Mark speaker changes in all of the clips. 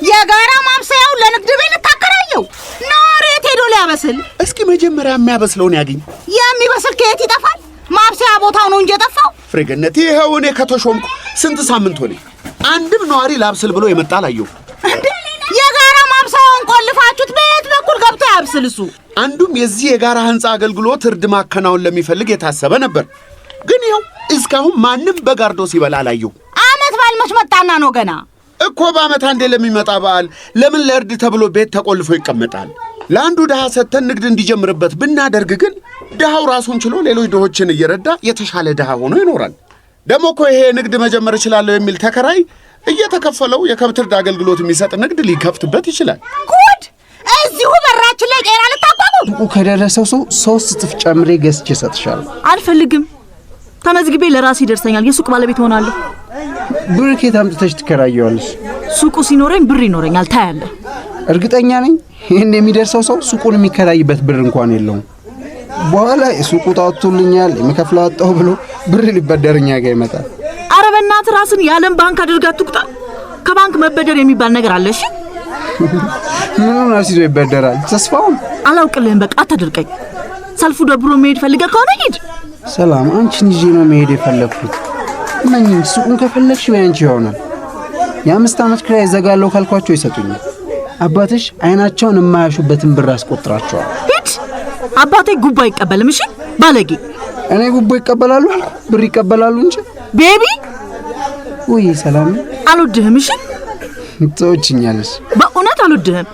Speaker 1: የጋራ ማብሰያው ለንግድ ቤት ልታከራየው ናሬት ሄዶ ሊያበስል።
Speaker 2: እስኪ መጀመሪያ የሚያበስለውን ያገኝ።
Speaker 1: የሚበስል ከየት ይጠፋል? ማብሰያ ቦታው ነው እንጂ የጠፋው።
Speaker 2: ፍሬገነት ይሄው እኔ ከተሾምኩ ስንት ሳምንት ሆነ። አንድም ነዋሪ ላብስል ብሎ የመጣ አላየሁ።
Speaker 1: እንዴ የጋራ ማብሰያውን ቆልፋችሁት በየት በኩል ገብቶ ያብስል እሱ?
Speaker 2: አንዱም የዚህ የጋራ ህንጻ አገልግሎት እርድ ማከናወን ለሚፈልግ የታሰበ ነበር። ግን ይኸው እስካሁን ማንም በጋርዶ ሲበላ አላየሁ።
Speaker 1: አመት በዓል መች መጣና ነው ገና?
Speaker 2: እኮ በአመት አንዴ ለሚመጣ በዓል ለምን ለእርድ ተብሎ ቤት ተቆልፎ ይቀመጣል? ለአንዱ ድሃ ሰተን ንግድ እንዲጀምርበት ብናደርግ ግን ድሃው ራሱን ችሎ ሌሎች ድሆችን እየረዳ የተሻለ ድሃ ሆኖ ይኖራል። ደግሞ እኮ ይሄ ንግድ መጀመር እችላለሁ የሚል ተከራይ እየተከፈለው የከብት እርድ አገልግሎት የሚሰጥ ንግድ ሊከፍትበት ይችላል።
Speaker 1: ጉድ! እዚሁ በራችን ላይ ጤና ልታቋቁም?
Speaker 3: ሱቁ ከደረሰው ሰው 3 እጥፍ ጨምሬ ገዝቼ እሰጥሻለሁ።
Speaker 4: አልፈልግም። ተመዝግቤ ለራሴ ይደርሰኛል። የሱቅ ባለቤት ሆናለሁ።
Speaker 3: ብር ከየት አምጥተሽ ትከራየዋለሽ?
Speaker 4: ሱቁ ሲኖረኝ ብር ይኖረኛል። ታያለህ።
Speaker 3: እርግጠኛ ነኝ ይሄን የሚደርሰው ሰው ሱቁን የሚከራይበት ብር እንኳን የለውም። በኋላ ሱቁ ታውቶልኛል የምከፍለው አጣው ብሎ ብር ሊበደርኛ ጋር ይመጣል።
Speaker 4: አረ በእናትህ ራስን የዓለም ባንክ አድርጋ አትቁጣ። ከባንክ መበደር የሚባል ነገር አለ? እሺ
Speaker 3: ምኑን አስይዞ ይበደራል? ተስፋውን
Speaker 4: አላውቅልህም። በቃ አታድርቀኝ። ሰልፉ ደብሮ መሄድ ፈልገህ ከሆነ ሂድ።
Speaker 3: ሰላም፣ አንቺን ይዤ ነው መሄድ የፈለግኩት። እመኚኝ፣ ሱቁን ከፈለግሽ በያንቺ ይሆናል። የ5 ዓመት ክራይ ዘጋለው ካልኳቸው ይሰጡኛል። አባትሽ አይናቸውን የማያሹበትን ብር አስቆጥራቸዋል።
Speaker 4: ሂድ። አባቴ ጉቦ አይቀበልም። እሺ ባለጌ።
Speaker 3: እኔ ጉቦ ይቀበላሉ? ብር ይቀበላሉ እንጂ።
Speaker 4: ቤቢ
Speaker 3: ወይ ሰላም፣
Speaker 4: አልወድህም። እሺ
Speaker 3: ትወጪኛለሽ?
Speaker 4: በእውነት አልወድህም።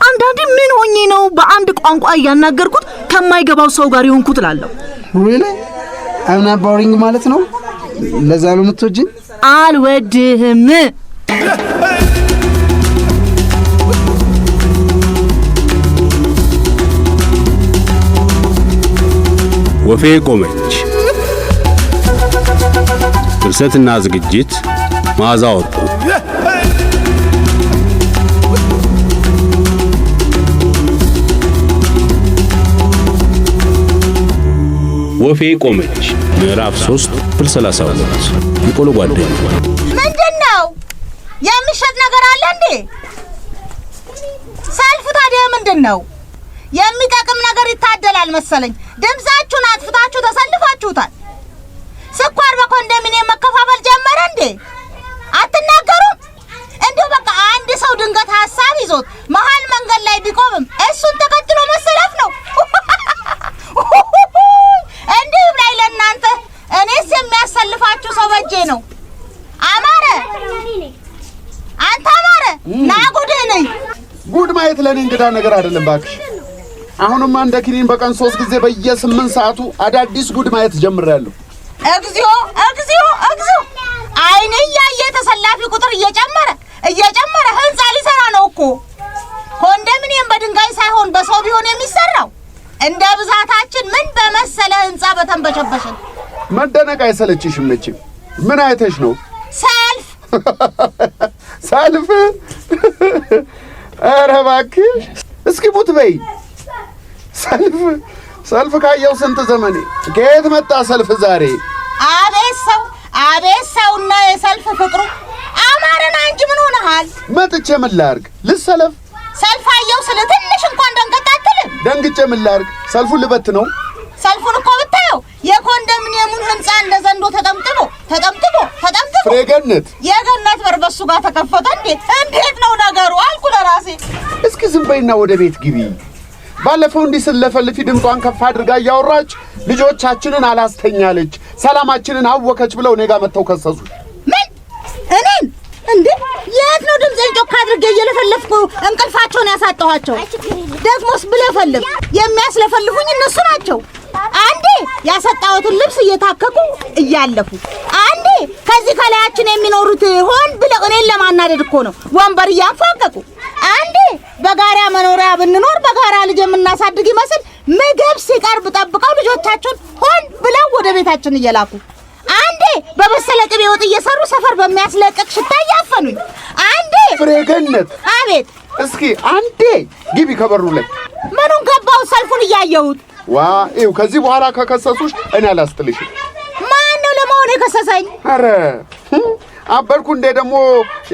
Speaker 4: አንዳንዴ ምን ሆኜ ነው በአንድ ቋንቋ እያናገርኩት ከማይገባው ሰው ጋር ይሆንኩት እላለሁ።
Speaker 3: ሪሊ I'm not boring ማለት ነው? ለዛ ነው የምትወጂኝ?
Speaker 4: አልወድህም።
Speaker 5: ወፌ ቆመች። ድርሰትና ዝግጅት መዓዛ ወርቁ። ወፌ ቆመች ምዕራፍ 3 ክፍል 32 የቆሎ ጓደኛ።
Speaker 1: ምንድነው የሚሸጥ ነገር አለ እንዴ? ሰልፉ ታዲያ ምንድነው? የሚጠቅም ነገር ይታደላል መሰለኝ። ድምጻችሁን አጥፍታችሁ ተሰልፋችሁታል። ስኳር በኮንዶሚኒየም መከፋፈል ጀመረ እንዴ? አትናገሩም? እንዲሁ በቃ አንድ ሰው ድንገት ሐሳብ ይዞት መሃል መንገድ ላይ ቢቆምም እሱን ተከትሎ መሰለፍ ነው። እንዲህ ብላይ ለእናንተ። እኔስ የሚያሰልፋችሁ ሰው በጄ ነው። አማረ፣ አንተ አማረ፣ ና ጉድህ ነኝ።
Speaker 2: ጉድ ማየት ለኔ እንግዳ ነገር አይደለም ባክሽ። አሁንማ እንደ ኪኒን በቀን 3 ጊዜ በየ8 ሰዓቱ አዳዲስ ጉድ ማየት ጀምሬያለሁ።
Speaker 1: እግዚኦ እግዚኦ እግዚኦ! አይኔ ያየ ተሰላፊ ቁጥር እየጨመረ ህንጻ ሊሰራ ነው እኮ። ኮንዶሚኒየም በድንጋይ ሳይሆን በሰው ቢሆን የሚሰራው። እንደ ብዛታችን ምን በመሰለ ህንጻ በተንበሸበሸን።
Speaker 2: መደነቅ አይሰለችሽም መቼም? ምን አይተሽ ነው?
Speaker 1: ሰልፍ
Speaker 2: ሰልፍ? ኧረ እባክሽ እስኪ ቡት በይ። ሰልፍ ካየው ስንት ዘመኔ። ከየት መጣ ሰልፍ ዛሬ? አቤት ሰውና የሰልፍ ፍቅሩ። አማረና እንጂ ምን ሆነሃል? መጥቼ ምን ላርግ? ልሰለፍ?
Speaker 1: ሰልፍ አየው ስለ ትንሽ እንኳን ደንገጣትልም።
Speaker 2: ደንግጬ ምን ላርግ? ሰልፉን ልበት ነው።
Speaker 1: ሰልፉን እኮ ብታየው የኮንዶሚኒየሙን ህንጻ እንደ ዘንዶ ተጠምጥሞ
Speaker 2: ፍሬገነት
Speaker 1: የገነት በር በሱ ጋር ተከፈተ። እንዴት ነው ነገሩ አልኩ ለራሴ።
Speaker 2: እስኪ ዝም በይና ወደ ቤት ግቢ። ባለፈው እንዲህ ስለፈልፊ ድምጧን ከፍ አድርጋ እያወራች ልጆቻችንን አላስተኛለች፣ ሰላማችንን አወከች ብለው እኔ ጋር መተው ከሰሱ።
Speaker 1: ምን? እኔን እንዴ? የት ነው ድምጼን ጮክ አድርጌ እየለፈለፍኩ እንቅልፋቸውን ያሳጣኋቸው? ደግሞስ ብለፈልፍ የሚያስለፈልፉኝ እነሱ ናቸው። አንዴ ያሰጣሁትን ልብስ እየታከኩ እያለፉ፣ አንዴ ከዚህ ከላያችን የሚኖሩት ሆን ብለው እኔን ለማናደድ እኮ ነው ወንበር እያንፏቀቁ፣ አንዴ በጋራ መኖሪያ ብንኖር በጋራ ልጅ የምናሳድግ ይመስል ምግብ ሲቀርብ ጠብቀው ልጆቻቸውን ሆን ብለው ወደ ቤታችን እየላኩ፣ አንዴ በበሰለ ቅቤ ወጥ እየሰሩ ሰፈር በሚያስለቅቅ ሽታ እያፈኑኝ፣ አንዴ
Speaker 2: ፍሬገነት።
Speaker 1: አቤት።
Speaker 2: እስኪ አንዴ ግቢ ከበሩ ላይ።
Speaker 1: ምኑን ገባው? ሰልፉን እያየሁት።
Speaker 2: ዋ ይው ከዚህ በኋላ ከከሰሱሽ እኔ አላስጥልሽም።
Speaker 1: ማን ነው ለመሆኑ የከሰሰኝ?
Speaker 2: አረ አበርኩ እንዴ ደግሞ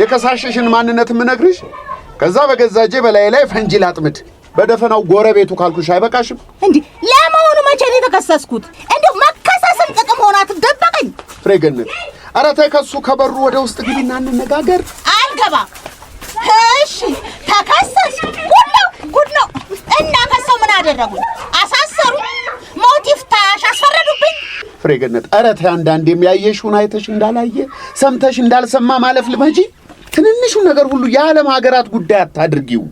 Speaker 2: የከሳሽሽን ማንነት ምነግርሽ? ከዛ በገዛጄ በላይ ላይ ፈንጂ ላጥምድ በደፈናው ጎረቤቱ ካልኩሽ አይበቃሽም
Speaker 1: እንዴ? ለማውኑ መቼ ነው የተከሰስኩት? እንደው መከሰስም ጥቅም ሆና ትደበቀኝ።
Speaker 2: ፍሬገነት ኧረ ተይ ከሱ ከበሩ ወደ ውስጥ ግቢና እንነጋገር።
Speaker 1: አልገባም። እሺ ተከሰስ። ጉድ ነው። እና ከሰው ምን አደረጉኝ? አሳሰሩ? ሞቲቭ ታሽ አስፈረዱብኝ?
Speaker 2: ፍሬገነት ኧረ ተይ አንዳንዴ የሚያየሽውን አይተሽ እንዳላየ ሰምተሽ እንዳልሰማ ማለፍ ልመጂ። ትንንሹ ነገር ሁሉ የዓለም ሀገራት ጉዳይ አታድርጊው።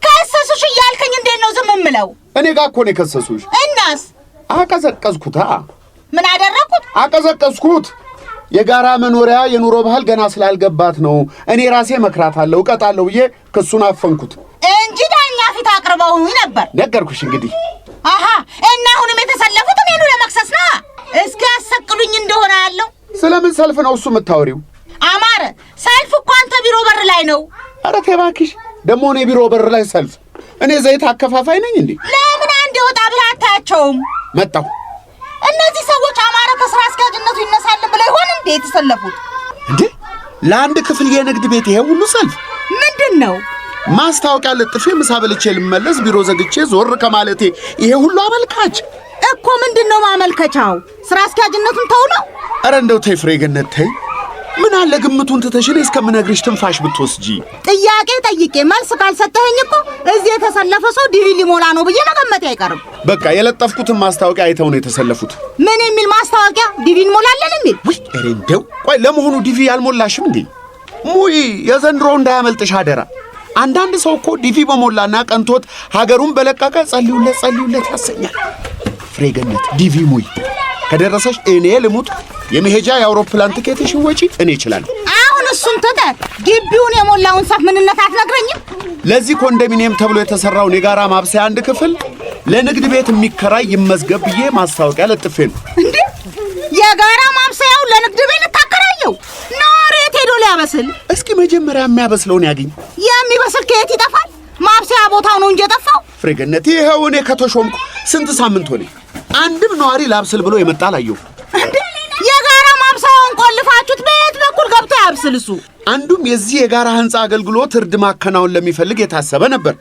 Speaker 1: ከሰሱሽ እያልከኝ እንዴት ነው ዝም የምለው?
Speaker 2: እኔ ጋር እኮ ነው የከሰሱሽ።
Speaker 1: እናስ?
Speaker 2: አቀዘቀዝኩታ።
Speaker 1: ምን አደረኩት?
Speaker 2: አቀዘቀዝኩት። የጋራ መኖሪያ የኑሮ ባህል ገና ስላልገባት ነው እኔ ራሴ መክራታለሁ እቀጣለሁ ብዬ ክሱን አፈንኩት
Speaker 1: እንጂ ዳኛ ፊት አቅርበውኝ ነበር።
Speaker 2: ነገርኩሽ እንግዲህ።
Speaker 1: አሃ እና አሁንም የተሰለፉት እኔኑ ለመክሰስ ነው። እስኪ ያሰቅሉኝ እንደሆነ ያለው።
Speaker 2: ስለምን ሰልፍ ነው እሱ የምታወሪው?
Speaker 1: አማረ ሰልፍ እኮ አንተ ቢሮ በር ላይ ነው።
Speaker 2: ኧረ ተይ እባክሽ። ደግሞ እኔ ቢሮ በር ላይ ሰልፍ? እኔ ዘይት አከፋፋይ ነኝ እንዴ?
Speaker 1: ለምን አንዴ ወጣ ብለህ አታያቸውም?
Speaker 2: መጣሁ።
Speaker 1: እነዚህ ሰዎች አማረ ከስራ አስኪያጅነቱ ይነሳልን ብለው ይሆን እንዴ የተሰለፉት?
Speaker 2: እንዴ ለአንድ ክፍል የንግድ ቤት ይሄ ሁሉ ሰልፍ
Speaker 1: ምንድን ነው?
Speaker 2: ማስታወቂያ ልጥፌ ምሳ በልቼ ልመለስ ቢሮ ዘግቼ ዞር ከማለቴ ይሄ ሁሉ አመልካች
Speaker 1: እኮ። ምንድን ነው ማመልከቻው? ስራ አስኪያጅነቱን ተው ነው?
Speaker 2: ኧረ እንደው ተይ ፍሬገነት ተይ። ምን አለ ግምቱን ትተሽ እኔ እስከምነግርሽ ትንፋሽ ብትወስጂ።
Speaker 1: ጥያቄ ጠይቄ መልስ ካልሰጠኸኝ እኮ እዚህ የተሰለፈ ሰው ዲቪ ሊሞላ ነው ብዬ መገመቴ አይቀርም።
Speaker 2: በቃ የለጠፍኩትን ማስታወቂያ አይተው ነው የተሰለፉት።
Speaker 1: ምን የሚል ማስታወቂያ? ዲቪ እንሞላለን የሚል?
Speaker 2: ውይ ኧረ እንደው ቆይ ለመሆኑ ዲቪ ያልሞላሽም እንዴ? ሙይ የዘንድሮ እንዳያመልጥሽ አደራ። አንዳንድ ሰው እኮ ዲቪ በሞላና ቀንቶት ሀገሩን በለቀቀ ጸልዩለት ያሰኛል። ፍሬገነት ዲቪ ሙይ ከደረሰሽ እኔ ልሙት የመሄጃ የአውሮፕላን ትኬትሽን ወጪ እኔ እችላለሁ።
Speaker 1: አሁን እሱን ትተህ ግቢውን የሞላውን ሰፍ ምንነት አትነግረኝም?
Speaker 2: ለዚህ ኮንዶሚኒየም ተብሎ የተሰራውን የጋራ ማብሰያ አንድ ክፍል ለንግድ ቤት የሚከራይ ይመዝገብ ብዬ ማስታወቂያ ለጥፌ ነው።
Speaker 1: እንዴ የጋራ ማብሰያው ለንግድ ቤት ልታከራየው? ናሬት ሄዶ ሊያበስል?
Speaker 2: እስኪ መጀመሪያ የሚያበስለውን ያግኝ።
Speaker 1: የሚበስል ከየት ይጠፋል? ማብሰያ ቦታው ነው እንጂ የጠፋው።
Speaker 2: ፍሬገነት ይኸው እኔ ከተሾምኩ ስንት ሳምንት ሆነ። አንድም ነዋሪ ላብስል ብሎ የመጣ አላየሁ።
Speaker 1: እንዴ የጋራ ማብሰያውን ቆልፋችሁት በየት በኩል ገብቶ ያብስል እሱ?
Speaker 2: አንዱም የዚህ የጋራ ህንፃ አገልግሎት እርድ ማከናወን ለሚፈልግ የታሰበ ነበር።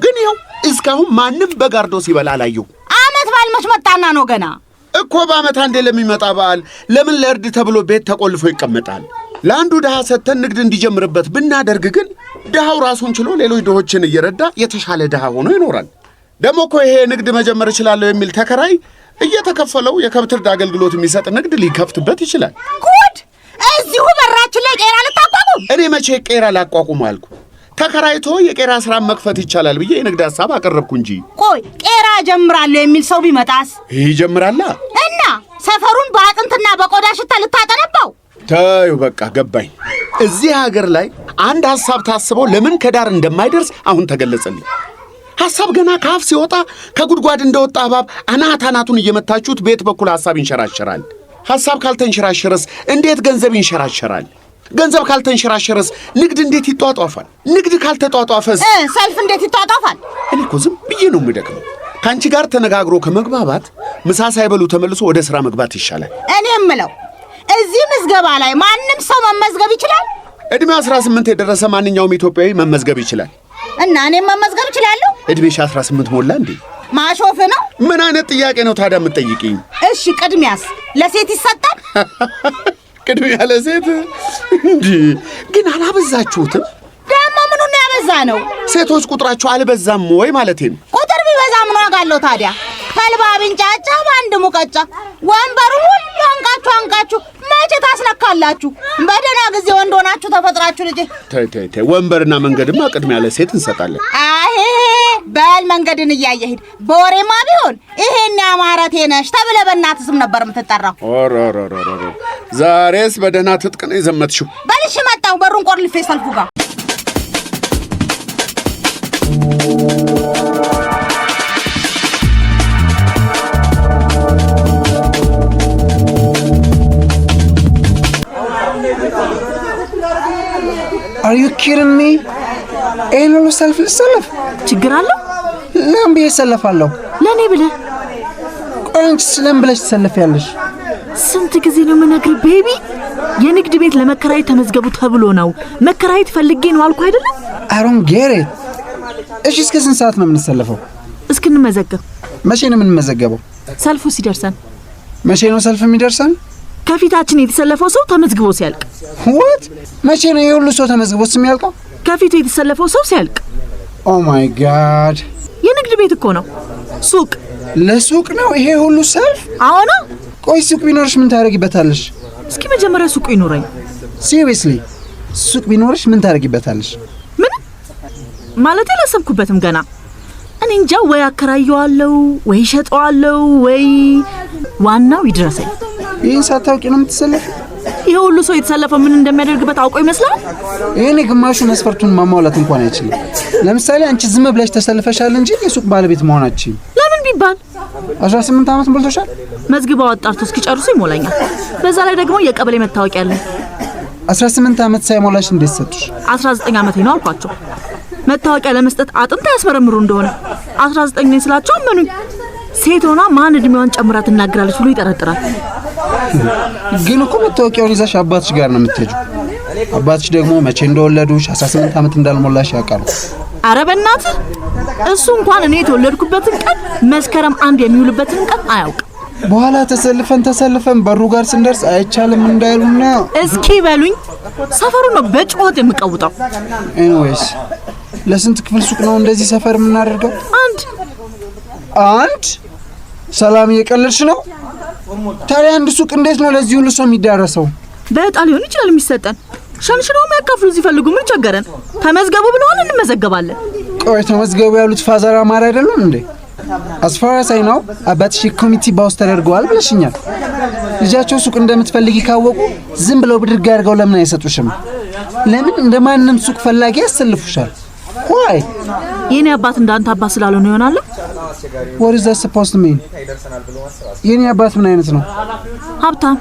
Speaker 2: ግን ይኸው እስካሁን ማንም በጋርዶ ሲበላ አላየሁ።
Speaker 1: አመት በዓል መች መጣና ነው ገና
Speaker 2: እኮ። በአመት አንዴ ለሚመጣ በዓል ለምን ለእርድ ተብሎ ቤት ተቆልፎ ይቀመጣል? ለአንዱ ድሃ ሰጥተን ንግድ እንዲጀምርበት ብናደርግ ግን ድሃው ራሱን ችሎ ሌሎች ድሆችን እየረዳ የተሻለ ድሃ ሆኖ ይኖራል። ደግሞ እኮ ይሄ ንግድ መጀመር እችላለሁ የሚል ተከራይ እየተከፈለው የከብት እርድ አገልግሎት የሚሰጥ ንግድ ሊከፍትበት ይችላል።
Speaker 1: ጉድ! እዚሁ በራችን ላይ ቄራ ልታቋቁም?
Speaker 2: እኔ መቼ ቄራ ላቋቁም አልኩ? ተከራይቶ የቄራ ስራ መክፈት ይቻላል ብዬ የንግድ ሐሳብ አቀረብኩ እንጂ።
Speaker 1: ቆይ ቄራ ጀምራለሁ የሚል ሰው ቢመጣስ?
Speaker 2: ይጀምራላ
Speaker 1: እና ሰፈሩን በአጥንትና በቆዳ ሽታ ልታጠነባው?
Speaker 2: ተዩ በቃ ገባኝ። እዚህ ሀገር ላይ አንድ ሐሳብ ታስበው ለምን ከዳር እንደማይደርስ አሁን ተገለጸልኝ። ሐሳብ ገና ከአፍ ሲወጣ ከጉድጓድ እንደወጣ እባብ አናቱን እየመታችሁት ቤት በኩል ሐሳብ ይንሸራሸራል። ሐሳብ ካልተንሸራሸረስ እንዴት ገንዘብ ይንሸራሸራል? ገንዘብ ካልተንሸራሸረስ ንግድ እንዴት ይጧጧፋል? ንግድ ካልተጧጧፈስ
Speaker 1: ሰልፍ እንዴት ይጧጧፋል?
Speaker 2: እኔ እኮ ዝም ብዬ ነው የምደክመው። ከአንቺ ጋር ተነጋግሮ ከመግባባት ምሳ ሳይበሉ ተመልሶ ወደ ሥራ መግባት ይሻላል።
Speaker 1: እኔ የምለው እዚህ ምዝገባ ላይ ማንም ሰው መመዝገብ ይችላል?
Speaker 2: ዕድሜ 18 የደረሰ ማንኛውም ኢትዮጵያዊ መመዝገብ ይችላል።
Speaker 1: እና እኔም መመዝገብ እችላለሁ?
Speaker 2: ዕድሜሽ 18 ሞላ እንዴ?
Speaker 1: ማሾፍ ነው?
Speaker 2: ምን አይነት ጥያቄ ነው ታዲያ የምትጠይቂኝ?
Speaker 1: እሺ ቅድሚያስ ለሴት ይሰጣል?
Speaker 2: ቅድሚያ ለሴት እንዴ? ግን አላበዛችሁትም?
Speaker 1: ደግሞ ምኑን ያበዛ ነው?
Speaker 2: ሴቶች ቁጥራቸው አልበዛም ወይ ማለቴ ነው።
Speaker 1: ቁጥር ቢበዛ ምን ዋጋ አለው ታዲያ? ከልባ ብንጫጫ በአንድ ሙቀጫ ወንበሩ ሁሉ አንቃችሁ መቼ ታስነካላችሁ? በደህና ጊዜ ወንድ ሆናችሁ ተፈጥራችሁ ልጅ።
Speaker 2: ተይ ወንበርና መንገድማ ቅድሚያ ለሴት እንሰጣለን።
Speaker 1: አይ በል መንገድን እያየህ በወሬማ ቢሆን ይሄን ያማረቴ ነሽ ተብለህ በእናትህ ስም ነበር የምትጠራው።
Speaker 2: ኦሮሮሮሮ ዛሬስ በደህና ትጥቅ ነው የዘመትሽው።
Speaker 1: በልሽ መጣሁ በሩን ቆልፌ ሰልፉ ጋር
Speaker 3: Are you kidding me? ይሄን ሁሉ ሰልፍ ልሰለፍ?
Speaker 4: ችግር አለው?
Speaker 3: ለምን ብዬ እሰለፋለሁ?
Speaker 4: ለእኔ ብለህ?
Speaker 3: ቆይ አንቺ ስለምን ብለሽ ትሰለፊያለሽ?
Speaker 4: ስንት ጊዜ ነው የምነግርህ ቤቢ? የንግድ ቤት ለመከራየት ተመዝገቡ ተብሎ ነው። መከራየት ፈልጌ ነው አልኩ አይደለም?
Speaker 3: አሮን ጌሬ። እሺ እስከ ስንት ሰዓት ነው የምንሰለፈው?
Speaker 4: እስክንመዘገብ።
Speaker 3: መቼ ነው የምንመዘገበው?
Speaker 4: ሰልፉ ሲደርሰን።
Speaker 3: መቼ ነው ሰልፍ የሚደርሰን?
Speaker 4: ከፊታችን የተሰለፈው ሰው ተመዝግቦ ሲያልቅ።
Speaker 3: what? መቼ ነው የሁሉ ሰው ተመዝግቦ የሚያልቀው?
Speaker 4: ከፊቱ የተሰለፈው ሰው ሲያልቅ።
Speaker 3: ኦ ማይ ጋድ!
Speaker 4: የንግድ ቤት እኮ ነው። ሱቅ።
Speaker 3: ለሱቅ ነው ይሄ ሁሉ ሰልፍ?
Speaker 4: አዎና።
Speaker 3: ቆይ ሱቅ ቢኖርሽ ምን ታደርጊበታለሽ?
Speaker 4: እስኪ መጀመሪያ ሱቁ ይኖረኝ።
Speaker 3: ሲሪየስሊ ሱቅ ቢኖርሽ ምን ታደርጊበታለሽ?
Speaker 4: ምን ማለት? አላሰብኩበትም ገና። እኔ እንጃ፣ ወይ አከራየዋለሁ ወይ ሸጠዋለሁ ወይ ዋናው ይድረሰኝ።
Speaker 3: ይህን ሳታውቂ ነው የምትሰለፍ?
Speaker 4: ይሄ ሁሉ ሰው የተሰለፈው ምን እንደሚያደርግበት አውቀው ይመስላል።
Speaker 3: ይሄኔ ግማሹ መስፈርቱን ማሟላት እንኳን አይችልም። ለምሳሌ አንቺ ዝም ብለሽ ተሰልፈሻል እንጂ የሱቅ ባለቤት መሆናችሁ
Speaker 4: ለምን ቢባል
Speaker 3: 18 ዓመት ሞልቶሻል።
Speaker 4: መዝግባው አጣርቶ እስኪጨርሱ ይሞላኛል። በዛ ላይ ደግሞ የቀበሌ መታወቂያ አለኝ።
Speaker 3: 18 ዓመት ሳይሞላሽ እንዴት ሰጡሽ?
Speaker 4: 19 ዓመቴ ነው አልኳቸው። መታወቂያ ለመስጠት አጥንታ ያስመረምሩ እንደሆነ 19 ነኝ ስላቸው አመኑኝ። ሴት ሆና ማን እድሜዋን ጨምራ ትናገራለች ብሎ ይጠረጥራል።
Speaker 3: ግን እኮ መታወቂያውን ይዘሽ አባትሽ ጋር ነው የምትሄጂው። አባትሽ ደግሞ መቼ እንደወለዱሽ 18 ዓመት እንዳልሞላሽ ያውቃሉ።
Speaker 4: አረ በእናትህ እሱ እንኳን እኔ የተወለድኩበትን ቀን መስከረም 1 የሚውልበትን ቀን አያውቅም።
Speaker 3: በኋላ ተሰልፈን በሩ ጋር ስንደርስ አይቻልም እንዳይሉና
Speaker 4: እስኪ በሉኝ። ሰፈሩ ነው በጭሆት የምቀውጠው።
Speaker 3: ኤኒዌይስ ለስንት ክፍል ሱቅ ነው እንደዚህ ሰፈር የምናደርገው? አንድ ሰላም እየቀለድሽ ነው? ታዲያ አንድ ሱቅ እንዴት ነው ለዚህ ሁሉ ሰው የሚዳረሰው?
Speaker 4: በዕጣ ሊሆን ይችላል የሚሰጠን። ሸንሽነው የሚያካፍሉ ሲፈልጉ ምን ቸገረን? ተመዝገቡ ብለዋል፣ እንመዘገባለን።
Speaker 3: ቆይ ተመዝገቡ ያሉት ፋዘር አማር አይደሉም እንዴ? አስፋራስ አይ ነው አባትሽ ኮሚቴ ባውስ ተደርገዋል ብለሽኛል። ልጃቸው ሱቅ እንደምትፈልጊ ካወቁ ዝም ብለው ብድግ አድርገው ለምን አይሰጡሽም? ለምን እንደማንንም ሱቅ ፈላጊ ያሰልፉሻል? ዋይ
Speaker 4: የኔ አባት እንዳንተ አባት ስላልሆነ ይሆናል።
Speaker 3: what is that supposed to mean? የኔ አባት ምን አይነት ነው?
Speaker 4: ሀብታም።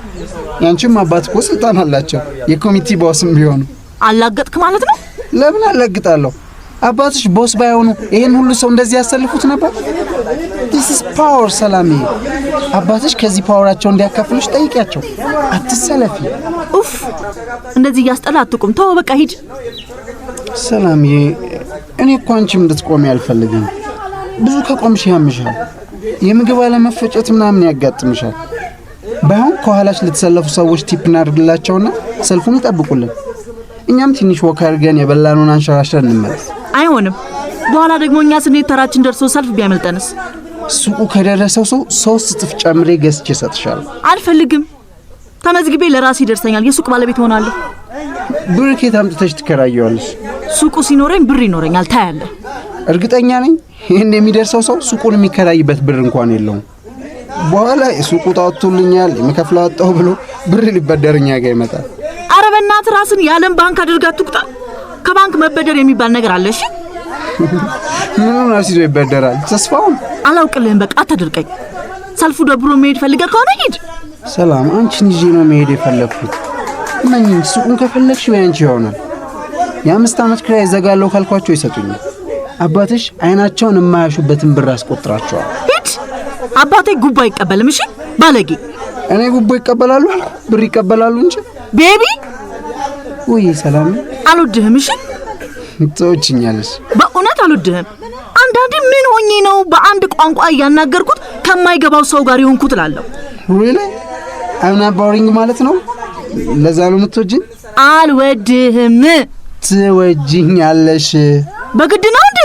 Speaker 3: ያንቺም አባት እኮ ስልጣን አላቸው፣ የኮሚቴ ቦስም ቢሆኑ።
Speaker 4: አላገጥክ ማለት ነው?
Speaker 3: ለምን አላግጣለሁ? አባትሽ ቦስ ባይሆኑ ይሄን ሁሉ ሰው እንደዚህ ያሰልፉት ነበር? this is power ሰላሚ። አባትሽ ከዚህ ፓወራቸው እንዲያካፍሉሽ ጠይቂያቸው። አትሰለፊ።
Speaker 4: ኡፍ እንደዚህ እያስጠላ አትቁም። ተው በቃ ሂድ።
Speaker 3: ሰላሚ እኔ እኮ አንቺም እንድትቆሚ አልፈልግም። ብዙ ከቆምሽ ያምሻል፣ የምግብ አለመፈጨት ምናምን ያጋጥምሻል። ባይሆን ከኋላሽ ለተሰለፉ ሰዎች ቲፕ እናድርግላቸውና ሰልፉን ይጠብቁልን። እኛም ትንሽ ወክ አድርገን የበላኑን አንሸራሽረን እንመለስ።
Speaker 4: አይሆንም። በኋላ ደግሞ እኛ ስንሄድ ተራችን ደርሶ ሰልፍ ቢያመልጠንስ?
Speaker 3: ሱቁ ከደረሰው ሰው 3 እጥፍ ጨምሬ ገዝቼ እሰጥሻለሁ።
Speaker 4: አልፈልግም። ተመዝግቤ ለራሴ ይደርሰኛል። የሱቅ ባለቤት ሆናለሁ።
Speaker 3: ብር ከየት አምጥተሽ ትከራየዋለሽ?
Speaker 4: ሱቁ ሲኖረኝ ብር ይኖረኛል። ታያለህ።
Speaker 3: እርግጠኛ ነኝ ይሄን የሚደርሰው ሰው ሱቁን የሚከራይበት ብር እንኳን የለውም። በኋላ የሱቁ ታውቶልኛል የመከፍለው አጣው ብሎ ብር ሊበደርኛ ጋር ይመጣል።
Speaker 4: አረ በእናትህ ራስን የዓለም ባንክ አድርጋ ትቁጣ። ከባንክ መበደር የሚባል ነገር አለ? እሺ
Speaker 3: ምኑን አርሲዶ ይበደራል? ተስፋውን
Speaker 4: አላውቅልህም። በቃ አታድርቀኝ። ሰልፉ ደብሮ መሄድ ፈልገህ ከሆነ ሂድ።
Speaker 3: ሰላም አንቺን ይዤ ነው መሄድ የፈለኩት። እነኚህ ሱቁን ከፈለግሽ ያንቺ ይሆናል። የ5 ዓመት ክራይ ዘጋለው ካልኳቸው ይሰጡኛል። አባትሽ አይናቸውን የማያሹበትን ብር አስቆጥራቸዋል።
Speaker 4: ሂድ። አባቴ ጉቦ አይቀበልም። እሺ ባለጌ።
Speaker 3: እኔ ጉቦ ይቀበላሉ? ብር ይቀበላሉ እንጂ
Speaker 4: ቤቢ።
Speaker 3: ወይ ሰላም
Speaker 4: አልወድህም። እሺ
Speaker 3: ትወጪኛለሽ?
Speaker 4: በእውነት አልወድህም። አንዳንዴ ምን ሆኜ ነው በአንድ ቋንቋ እያናገርኩት ከማይገባው ሰው ጋር ይሆንኩት እላለሁ።
Speaker 3: really I'm not boring ማለት ነው? ለዛ ነው የምትወጂኝ?
Speaker 4: አልወድህም።
Speaker 3: ትወጂኛለሽ?
Speaker 4: በግድ ነው እንዴ?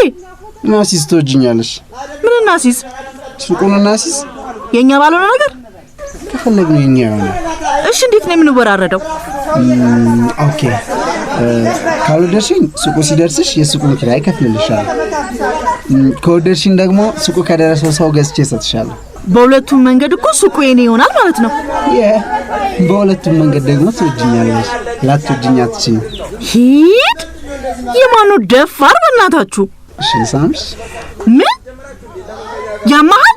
Speaker 3: ናሲስ ትወጂኛለሽ?
Speaker 4: ምን ናሲስ?
Speaker 3: ሱቁን ናሲስ?
Speaker 4: የኛ ባልሆነ ነገር
Speaker 3: ከፈለግን የኛ ይሆናል።
Speaker 4: እሺ እንዴት ነው የምንወራረደው?
Speaker 3: ኦኬ ካልወደድሽኝ ሱቁ ሲደርስሽ የሱቁን ኪራይ ከፍልልሻለሁ። ከወደድሽኝ ደግሞ ሱቁ ከደረሰው ሰው ገዝቼ እሰጥሻለሁ።
Speaker 4: በሁለቱም መንገድ እኮ ሱቁ የኔ ይሆናል ማለት ነው።
Speaker 3: በሁለቱም መንገድ ደግሞ ትወጂኛለሽ። ላትወጂኝ አትችይም።
Speaker 4: ሂድ። የማኑ ደፋር በእናታችሁ።
Speaker 3: እሺ ሳምሽ
Speaker 4: ምን ያማል?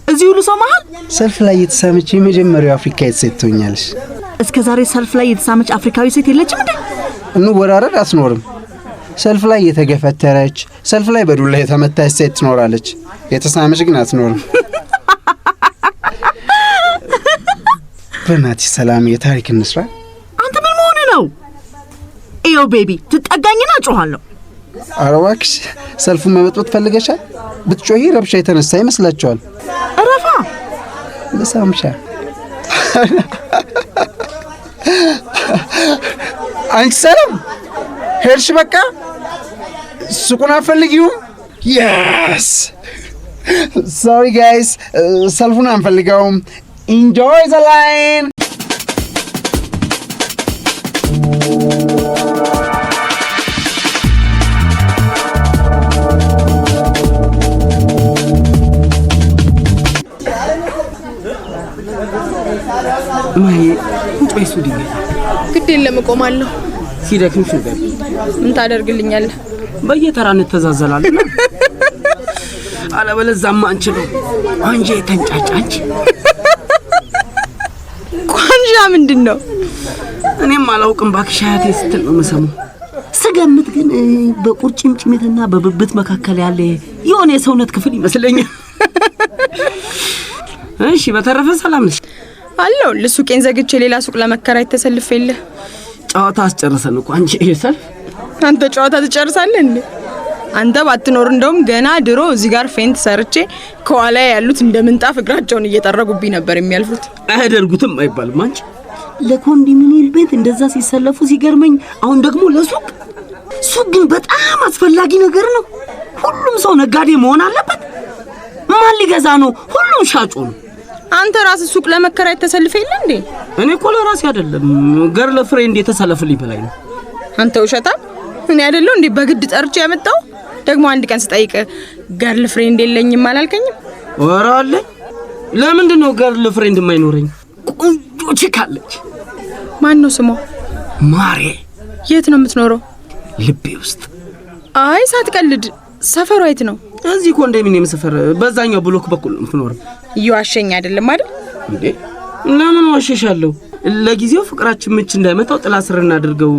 Speaker 4: እዚህ ሁሉ ሰው መሃል
Speaker 3: ሰልፍ ላይ የተሳመች የመጀመሪያው አፍሪካዊ ሴት ትሆኛለሽ።
Speaker 4: እስከ ዛሬ ሰልፍ ላይ የተሳመች አፍሪካዊ ሴት የለችም እንዴ?
Speaker 3: እንወራረድ አትኖርም። ሰልፍ ላይ የተገፈተረች፣ ሰልፍ ላይ በዱላ የተመታች ሴት ትኖራለች። የተሳመች ግን አትኖርም። በእናትሽ ሰላም የታሪክ እንስራ።
Speaker 4: አንተ ምን መሆን ነው? ኢዮ ቤቢ ትጠጋኝና ጮሃለሁ።
Speaker 3: ኧረ እባክሽ ሰልፉን መበጥበጥ ፈልገሻል? ብትጮሂ ረብሻ የተነሳ ይመስላችኋል?
Speaker 4: እረፋ
Speaker 3: ለሳምሻ አንቺ ሰላም ሄድሽ? በቃ ሱቁን አትፈልጊውም? የስ ሶሪ ጋይስ ሰልፉን አንፈልገውም። ኢንጆይ ዘ ላይን።
Speaker 6: ማይ ቁጭ ዲኝ
Speaker 7: ግድ የለም እቆማለሁ።
Speaker 6: ሲደክምሽ ነገር
Speaker 7: ምን ታደርግልኛለህ?
Speaker 6: በየተራ እንተዛዘላለን። አለበለዚያማ አንችልም። አንጄ ተንጫጫች።
Speaker 7: ቋንጃ ምንድነው?
Speaker 6: እኔም አላውቅም ባክሽ። አያቴ ስትል ነው የምሰማው። ስገምት ግን በቁርጭምጭሚትና በብብት መካከል ያለ የሆነ የሰውነት ክፍል ይመስለኛል። እሺ በተረፈ ሰላም ነሽ?
Speaker 7: አለው ለሱቄን ዘግቼ ሌላ ሱቅ ለመከራየት ተሰልፌልህ።
Speaker 6: ጨዋታ አስጨርሰን እኮ አንቺ ይሰልፍ።
Speaker 7: አንተ ጨዋታ ትጨርሳለህ እንዴ? አንተ ባትኖር እንደውም ገና ድሮ እዚህ ጋር ፌንት ሰርቼ ከኋላ ያሉት እንደምንጣፍ እግራቸውን እየጠረጉብኝ ነበር የሚያልፉት።
Speaker 6: አያደርጉትም አይባልም። አንቺ ለኮንዶሚኒየም ቤት እንደዛ ሲሰለፉ ሲገርመኝ፣ አሁን ደግሞ ለሱቅ። ሱቅ ግን በጣም አስፈላጊ ነገር ነው። ሁሉም ሰው ነጋዴ መሆን አለበት። ማን ሊገዛ ነው? ሁሉም ሻጩ ነው።
Speaker 7: አንተ ራስህ ሱቅ ለመከራየት ተሰልፈህ እንዴ?
Speaker 6: እኔ እኮ ለራሴ አይደለም ገርል ፍሬንድ የተሰለፈልኝ በላይ ነው።
Speaker 7: አንተ ውሸታም! እኔ አይደለሁ እንዴ በግድ ጠርቼ ያመጣው? ደግሞ አንድ ቀን ስጠይቅ ገርል ፍሬንድ የለኝም አላልከኝም?
Speaker 6: ኧረ አለኝ። ለምንድን ነው ገርል ፍሬንድ የማይኖረኝ? ቆንጆ ቺካለች።
Speaker 7: ማን ነው ስሟ?
Speaker 6: ማሬ።
Speaker 7: የት ነው የምትኖረው?
Speaker 6: ልቤ ውስጥ።
Speaker 7: አይ ሳትቀልድ፣ ሰፈሯ የት ነው?
Speaker 6: እዚህ ኮንዶሚኒየም ሰፈር በዛኛው ብሎክ በኩል ነው የምትኖረው።
Speaker 7: ይዋሸኝ አይደለም አይደል
Speaker 6: እንዴ? ለምን ዋሸሻለሁ? ለጊዜው ፍቅራችን ምች እንዳይመጣው ጥላ ስር እናድርገው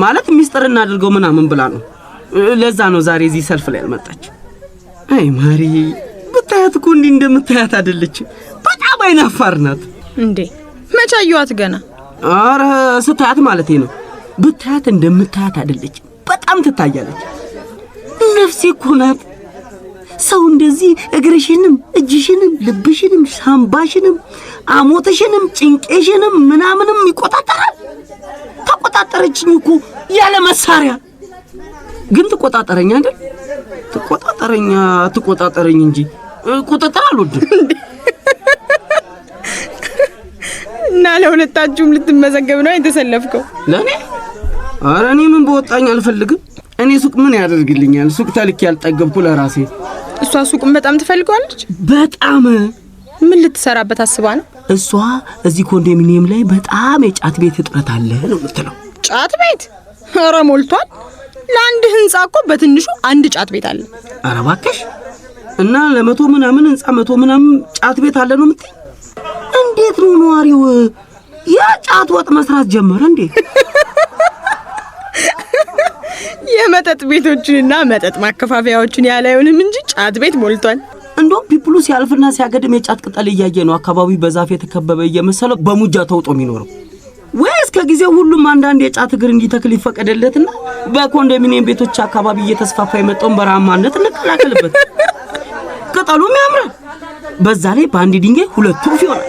Speaker 6: ማለት ሚስጥር እናድርገው ምናምን ብላ ነው። ለዛ ነው ዛሬ እዚህ ሰልፍ ላይ አልመጣች። አይ ማሪ ብታያት እኮ እንዲህ እንደምታያት አይደለች። በጣም አይናፋር ናት።
Speaker 7: እንዴ መቼ አየኋት ገና?
Speaker 6: ኧረ ስታያት ማለቴ ነው። ብታያት እንደምታያት አይደለች። በጣም ትታያለች። ነፍሴ እኮ ናት። ሰው እንደዚህ እግርሽንም እጅሽንም ልብሽንም ሳምባሽንም አሞተሽንም ጭንቄሽንም ምናምንም ይቆጣጠራል። ተቆጣጠረችኝ እኮ ያለ መሳሪያ። ግን ትቆጣጠረኛ አይደል? ትቆጣጠረኝ እንጂ ቁጥጥር አልወድም።
Speaker 7: እና ለሁለታችሁም ልትመዘገብ ነው የተሰለፍከው?
Speaker 6: ለኔ? ኧረ እኔ ምን በወጣኝ አልፈልግም። እኔ ሱቅ ምን ያደርግልኛል? ሱቅ ተልኬ ያልጠገብኩ ለራሴ።
Speaker 7: እሷ ሱቅን በጣም ትፈልገዋለች።
Speaker 6: በጣም።
Speaker 7: ምን ልትሰራበት አስባ ነው?
Speaker 6: እሷ እዚህ ኮንዶሚኒየም ላይ በጣም የጫት ቤት እጥረት አለ ነው የምትለው።
Speaker 7: ጫት ቤት? ኧረ ሞልቷል። ለአንድ ህንጻ እኮ በትንሹ አንድ ጫት ቤት አለ።
Speaker 6: ኧረ እባክሽ። እና ለመቶ ምናምን ህንጻ 100 ምናምን ጫት ቤት አለ ነው የምትይ? እንዴት ነው ነዋሪው የጫት ወጥ መስራት ጀመረ እንዴ?
Speaker 7: የመጠጥ ቤቶችንና መጠጥ ማከፋፈያዎችን ያላዩንም እንጂ ጫት ቤት ሞልቷል።
Speaker 6: እንደውም ፒፕሉ ሲያልፍና ሲያገድም የጫት ቅጠል እያየ ነው አካባቢው በዛፍ የተከበበ እየመሰለው በሙጃ ተውጦ የሚኖረው። ወይስ ከጊዜው ሁሉም አንዳንድ የጫት እግር እንዲተክል ይፈቀደለትና በኮንዶሚኒየም ቤቶች አካባቢ እየተስፋፋ የመጣውን በረሃማነት እንቀላቀልበት? ቅጠሉም ያምራል። በዛ ላይ በአንድ ድንጋይ 2 ወፍ ይሆናል።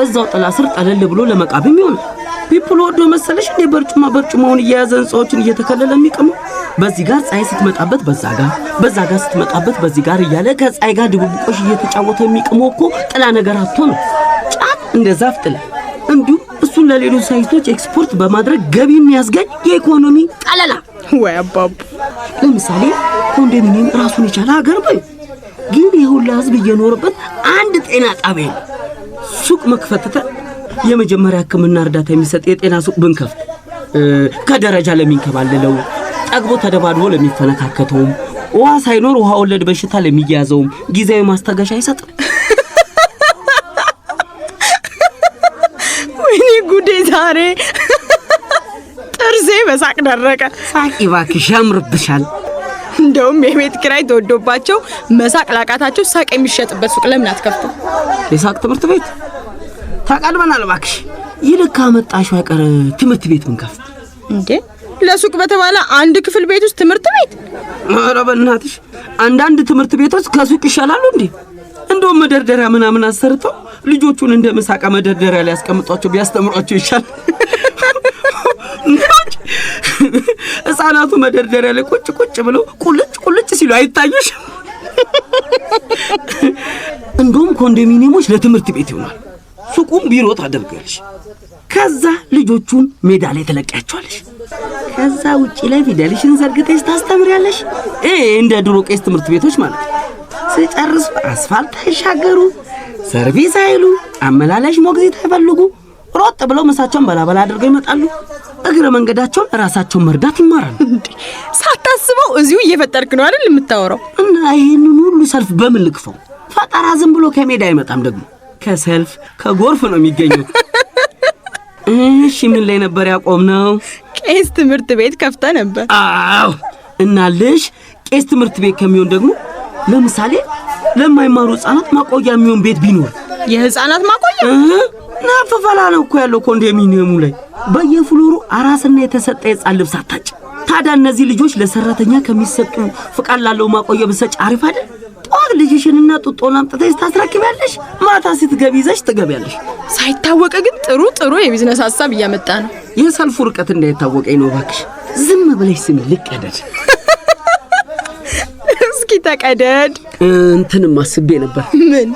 Speaker 6: እዛው ጥላ ስር ጠለል ብሎ ለመቃብም ይሆናል። ፒፕሉ ወዶ መሰለሽ እንደ በርጩማውን እየያዘ ህንጻዎችን እየተከለለ የሚቀመው። በዚህ ጋር ፀሐይ ስትመጣበት በዛ ጋር ስትመጣበት በዚህ ጋር እያለ ከፀሐይ ጋር ድብብቆሽ እየተጫወተ የሚቀመው እኮ ጥላ ነገር አጥቶ ነው። ጫት እንደ ዛፍ ጥላ፣ እንዲሁም እሱን ለሌሎች ሳይቶች ኤክስፖርት በማድረግ ገቢ የሚያስገኝ የኢኮኖሚ ጠለላ።
Speaker 7: ወይ አባቡ!
Speaker 6: ለምሳሌ ኮንዶሚኒየም ራሱን የቻለ ሀገር ነው። ግን የሁላ ህዝብ እየኖረበት አንድ ጤና ጣቢያ ሱቅ መክፈት የመጀመሪያ ህክምና እርዳታ የሚሰጥ የጤና ሱቅ ብንከፍት ከደረጃ ለሚንከባለለው፣ ጠግቦ ተደባድቦ ለሚፈነካከተውም፣ ውሃ ሳይኖር ውሃ ወለድ በሽታ ለሚያዘውም ጊዜያዊ ማስታገሻ አይሰጥም?
Speaker 7: ወይኔ ጉዴ! ዛሬ ጥርሴ በሳቅ ደረቀ።
Speaker 6: ሳቂ እባክሽ፣ ያምርብሻል።
Speaker 7: እንደውም የቤት ኪራይ ተወዶባቸው መሳቅ ላቃታቸው ሳቅ የሚሸጥበት ሱቅ ለምን አትከፍቱ?
Speaker 6: የሳቅ ትምህርት ቤት ተቀድመናል እባክሽ። ይልካ መጣሽ አይቀር ትምህርት ቤት ምንከፍት
Speaker 7: እንዴ? ለሱቅ በተባለ አንድ ክፍል ቤት ውስጥ ትምህርት ቤት?
Speaker 6: ኧረ በእናትሽ አንዳንድ ትምህርት ቤቶች ከሱቅ ይሻላሉ እንዴ? እንደውም መደርደሪያ ምናምን አሰርተው ልጆቹን እንደ መሳቃ መደርደሪያ ላይ ያስቀምጧቸው ቢያስተምሯቸው ይሻል። ሕፃናቱ መደርደሪያ ላይ ቁጭ ቁጭ ብለው ቁልጭ ሲሉ አይታዩሽ? እንደውም ኮንዶሚኒየሞች ለትምህርት ቤት ይሆናል። ሱቁም ቢሮ ታደርጋለሽ። ከዛ ልጆቹን ሜዳ ላይ ተለቂያቸዋለሽ። ከዛ ውጪ ላይ ፊደልሽን ዘርግተሽ ታስተምሪያለሽ። እንደ ድሮ ቄስ ትምህርት ቤቶች ማለት ነው። ሲጨርሱ አስፋልት አይሻገሩ፣ ሰርቪስ አይሉ፣ አመላላሽ ሞግዚት አይፈልጉ። ሮጥ ብለው ምሳቸውን በላበላ አድርገው ይመጣሉ። እግረ መንገዳቸውን ራሳቸውን መርዳት ይማራሉ።
Speaker 7: ሳታስበው እዚሁ እየፈጠርክ ነው አይደል የምታወራው?
Speaker 6: እና ይሄንን ሁሉ ሰልፍ በምን ልክፈው? ፈጠራ ዝም ብሎ ከሜዳ አይመጣም። ደግሞ ከሰልፍ ከጎርፍ ነው የሚገኘው። እሺ ምን ላይ ነበር ያቆምነው?
Speaker 7: ቄስ ትምህርት ቤት ከፍተ ነበር።
Speaker 6: አዎ። እና ልሽ ቄስ ትምህርት ቤት ከሚሆን ደግሞ ለምሳሌ ለማይማሩ ሕፃናት ማቆያ የሚሆን ቤት ቢኖር።
Speaker 7: የሕፃናት ማቆያ
Speaker 6: ናፈፈላ ነው እኮ ያለው ኮንዶሚኒየሙ ላይ። በየፍሎሩ አራስና የተሰጠ የሕፃን ልብስ አታጭ። ታዲያ እነዚህ ልጆች ለሰራተኛ ከሚሰጡ ፍቃድ ላለው ማቆያ ብሰጭ አሪፍ አይደል? ጠዋት ልጅሽንና ጡጦን አምጥተሽ ታስረክቢያለሽ፣ ማታ ስትገቢ ይዘሽ ትገቢያለሽ።
Speaker 7: ሳይታወቅ ግን ጥሩ የቢዝነስ ሐሳብ እያመጣ ነው።
Speaker 6: የሰልፉ ርቀት እንዳይታወቀኝ ነው እባክሽ። ዝም ብለሽ ስሚ ልቀደድ።
Speaker 7: እስኪ ተቀደድ።
Speaker 6: እንትንም አስቤ ነበር።
Speaker 7: ምን?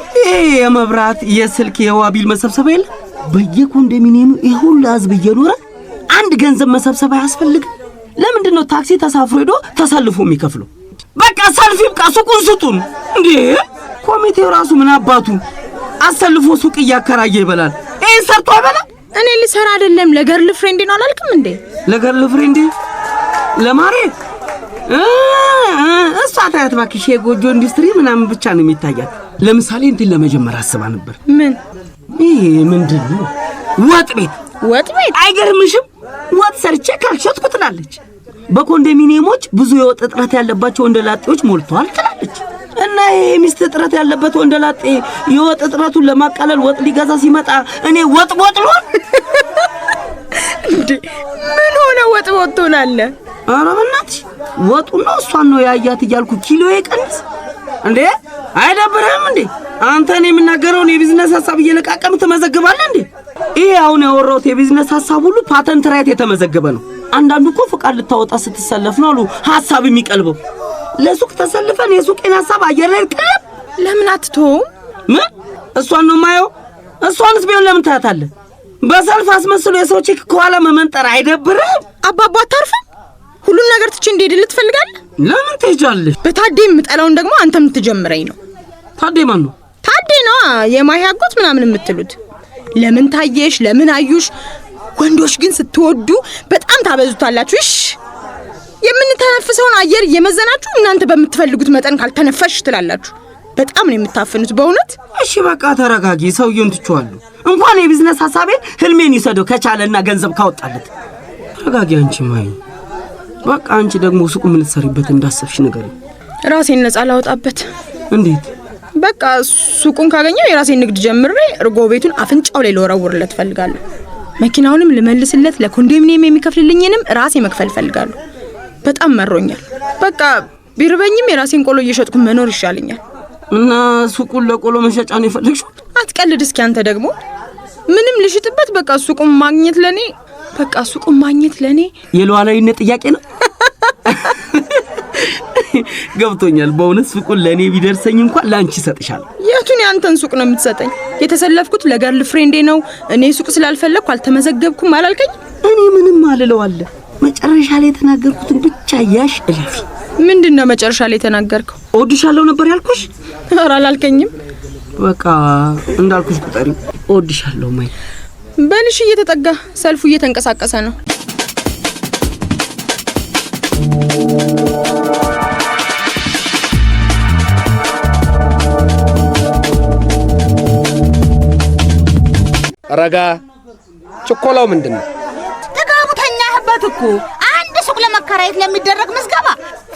Speaker 6: የመብራት የስልክ የውሃ ቢል መሰብሰቢያ የለ? በየኮንዶሚኒየሙ ይሁን ህዝብ እየኖረ አንድ ገንዘብ መሰብሰብ አያስፈልግም? ለምንድን ነው ታክሲ ተሳፍሮ ሄዶ ተሰልፎ የሚከፍለው? በቃ ሰልፍ ይብቃ፣ ሱቁን ስጡን እንዴ! ኮሚቴው ራሱ ምን አባቱ አሰልፎ ሱቅ እያከራየ ይበላል። ይሄን ሰርቶ አይበላ?
Speaker 7: እኔ ልሰራ አይደለም ለገርል ፍሬንድ ነው አላልክም እንዴ?
Speaker 6: ለገርል ፍሬንድ ለማሬ እሷ ታያት እባክሽ። የጎጆ ኢንዱስትሪ ምናምን ብቻ ነው የሚታያት። ለምሳሌ እንትን ለመጀመር አስባ ነበር።
Speaker 7: ምን?
Speaker 6: ይሄ ምንድን ነው? ወጥ ቤት። አይገርምሽም? ወጥ ሰርቼ ካልሸጥኩ ትላለች። በኮንዶሚኒየሞች ብዙ የወጥ እጥረት ያለባቸው ወንደላጤዎች ሞልተዋል ትላለች። እና ይሄ ሚስት እጥረት ያለበት ወንደላጤ የወጥ እጥረቱን ለማቃለል ወጥ ሊገዛ ሲመጣ እኔ ወጥ ልሆን
Speaker 7: እንዴ? ምን ሆነ ወጥ ትሆናለህ?
Speaker 6: ኧረ በእናትሽ ወጡን ነው እሷን ነው ያያት እያልኩ ኪሎ ይቀንስ እንዴ? አይደብርህም እንዴ? አንተ እኔ የምናገረውን የቢዝነስ ሐሳብ እየለቃቀም ትመዘግባለህ እንዴ? ይሄ አሁን ያወራሁት የቢዝነስ ሐሳብ ሁሉ ፓተንት ራይት የተመዘገበ ነው። አንዳንዱ እኮ ፍቃድ ልታወጣ ስትሰለፍ ነው አሉ ሐሳብ የሚቀልበው። ለሱቅ ተሰልፈን የሱቄን ሐሳብ አየር ላይ ቀለብ
Speaker 7: ለምን አትተውም?
Speaker 6: ምን? እሷን ነው ማየው። እሷንስ ቢሆን ለምን ታያታለህ? በሰልፍ አስመስሎ የሰው ቼክ ከኋላ መመንጠር አይደብርህም?
Speaker 7: አባባ አታርፍም? ሁሉን ነገር ትቼ እንድሄድልህ ትፈልጋለህ?
Speaker 6: ለምን ትሄጃለሽ?
Speaker 7: በታዴ የምጠላውን ደግሞ አንተም ትጀምረኝ ነው።
Speaker 6: ታዴ ማን ነው?
Speaker 7: ታዴ ነው የማሂ አጎት ምናምን የምትሉት። ለምን ታየሽ? ለምን አዩሽ? ወንዶች ግን ስትወዱ በጣም ታበዙታላችሁ። እሺ የምንተነፍሰውን አየር እየመዘናችሁ እናንተ በምትፈልጉት መጠን ካልተነፈሽ ትላላችሁ። በጣም ነው የምታፈኑት በእውነት።
Speaker 6: እሺ በቃ ተረጋጊ። ሰውዬውን ትቼዋለሁ። እንኳን የቢዝነስ ሐሳቤን ህልሜን ይሰደው ከቻለና ገንዘብ ካወጣለት። ተረጋጊ አንቺ ማይ። በቃ አንቺ ደግሞ ሱቁ ምን ልትሰሪበት እንዳሰብሽ ንገሪኝ።
Speaker 7: ራሴን ነፃ ላወጣበት።
Speaker 6: እንዴት?
Speaker 7: በቃ ሱቁን ካገኘው የራሴን ንግድ ጀምሬ እርጎ ቤቱን አፍንጫው ላይ ልወረውርለት ፈልጋለሁ። መኪናውንም ልመልስለት፣ ለኮንዶሚኒየም የሚከፍልልኝንም ራሴ መክፈል ፈልጋለሁ። በጣም መሮኛል። በቃ ቢርበኝም የራሴን ቆሎ እየሸጥኩ መኖር ይሻለኛል።
Speaker 6: እና ሱቁን ለቆሎ መሸጫ ነው የፈለግሽው?
Speaker 7: አትቀልድ እስኪ አንተ ደግሞ። ምንም ልሽጥበት። በቃ ሱቁን ማግኘት ለኔ
Speaker 6: የሉዓላዊነት ጥያቄ ነው። ገብቶኛል። በእውነት ሱቁን ለኔ ቢደርሰኝ እንኳን ላንቺ ሰጥሻለሁ።
Speaker 7: የቱን ያንተን ሱቅ ነው የምትሰጠኝ? የተሰለፍኩት ለገርል ፍሬንዴ ነው። እኔ ሱቅ ስላልፈለኩ አልተመዘገብኩም አላልከኝ?
Speaker 6: እኔ ምንም አልለዋለሁ። መጨረሻ ላይ የተናገርኩትን ብቻ ያሽ እለፊ።
Speaker 7: ምንድነው መጨረሻ ላይ የተናገርከው?
Speaker 6: እወድሻለሁ ነበር ያልኩሽ?
Speaker 7: ኧረ አላልከኝም።
Speaker 6: በቃ እንዳልኩሽ ቁጠሪ። እወድሻለሁ ማይ።
Speaker 7: በልሽ እየተጠጋ ሰልፉ እየተንቀሳቀሰ ነው።
Speaker 8: ረጋ ችኮላው ምንድነው?
Speaker 1: ጥጋቡ ተኛህበት እኮ። አንድ ሱቅ ለመከራየት ለሚደረግ ምዝገባ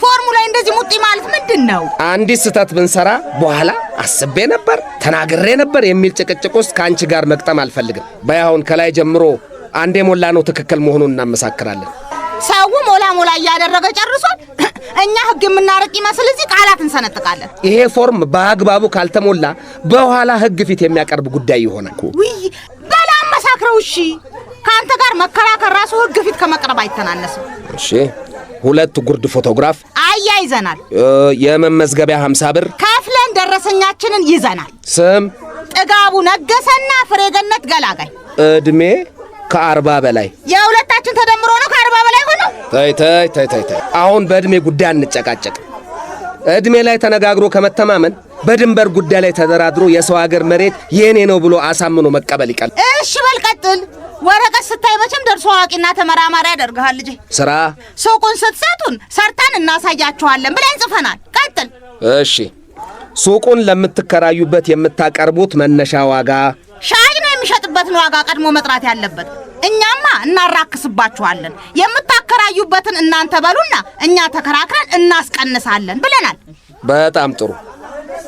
Speaker 1: ፎርሙ ላይ እንደዚህ ሙጢ ማለት ምንድነው?
Speaker 8: አንዲት ስህተት ብንሰራ በኋላ አስቤ ነበር ተናግሬ ነበር የሚል ጭቅጭቅ ውስጥ ከአንቺ ጋር መቅጠም አልፈልግም። በያውን ከላይ ጀምሮ አንዴ ሞላ ነው ትክክል መሆኑን እናመሳክራለን።
Speaker 1: ሰው ሞላ እያደረገ ጨርሷል። እኛ ህግ የምናረቅ ይመስል እዚህ ቃላት እንሰነጥቃለን።
Speaker 8: ይሄ ፎርም በአግባቡ ካልተሞላ በኋላ ህግ ፊት የሚያቀርብ ጉዳይ ይሆናል።
Speaker 1: ውይ በላ መሳክረው። እሺ ካንተ ጋር መከራከር ራሱ ህግ ፊት ከመቅረብ አይተናነስም።
Speaker 8: እሺ 2 ጉርድ ፎቶግራፍ
Speaker 1: አያይዘናል።
Speaker 8: የመመዝገቢያ 50 ብር
Speaker 1: ከፍለን ደረሰኛችንን ይዘናል።
Speaker 8: ስም
Speaker 1: ጥጋቡ ነገሰና ፍሬገነት ገላጋይ።
Speaker 8: እድሜ ከ40 በላይ።
Speaker 1: የሁለታችን ተደምሮ ነው ከ40 በላይ ሆነው።
Speaker 8: ተይ አሁን በእድሜ ጉዳይ አንጨቃጨቅ። እድሜ ላይ ተነጋግሮ ከመተማመን በድንበር ጉዳይ ላይ ተደራድሮ የሰው ሀገር መሬት የኔ ነው ብሎ አሳምኖ መቀበል ይቀል።
Speaker 1: እሺ በል ቀጥል። ወረቀት ስታይ መቼም ደርሶ አዋቂና ተመራማሪ ያደርግሃል ልጄ።
Speaker 8: ስራ
Speaker 1: ሱቁን ስትሰጡን ሰርተን እናሳያችኋለን ብለን ጽፈናል። ቀጥል።
Speaker 8: እሺ ሱቁን ለምትከራዩበት የምታቀርቡት መነሻ ዋጋ
Speaker 1: ሻይ ነው የሚሸጥበትን ዋጋ ቀድሞ መጥራት ያለበት። እኛማ እናራክስባችኋለን። የምታከራዩበትን እናንተ በሉና እኛ ተከራክረን እናስቀንሳለን ብለናል።
Speaker 8: በጣም ጥሩ።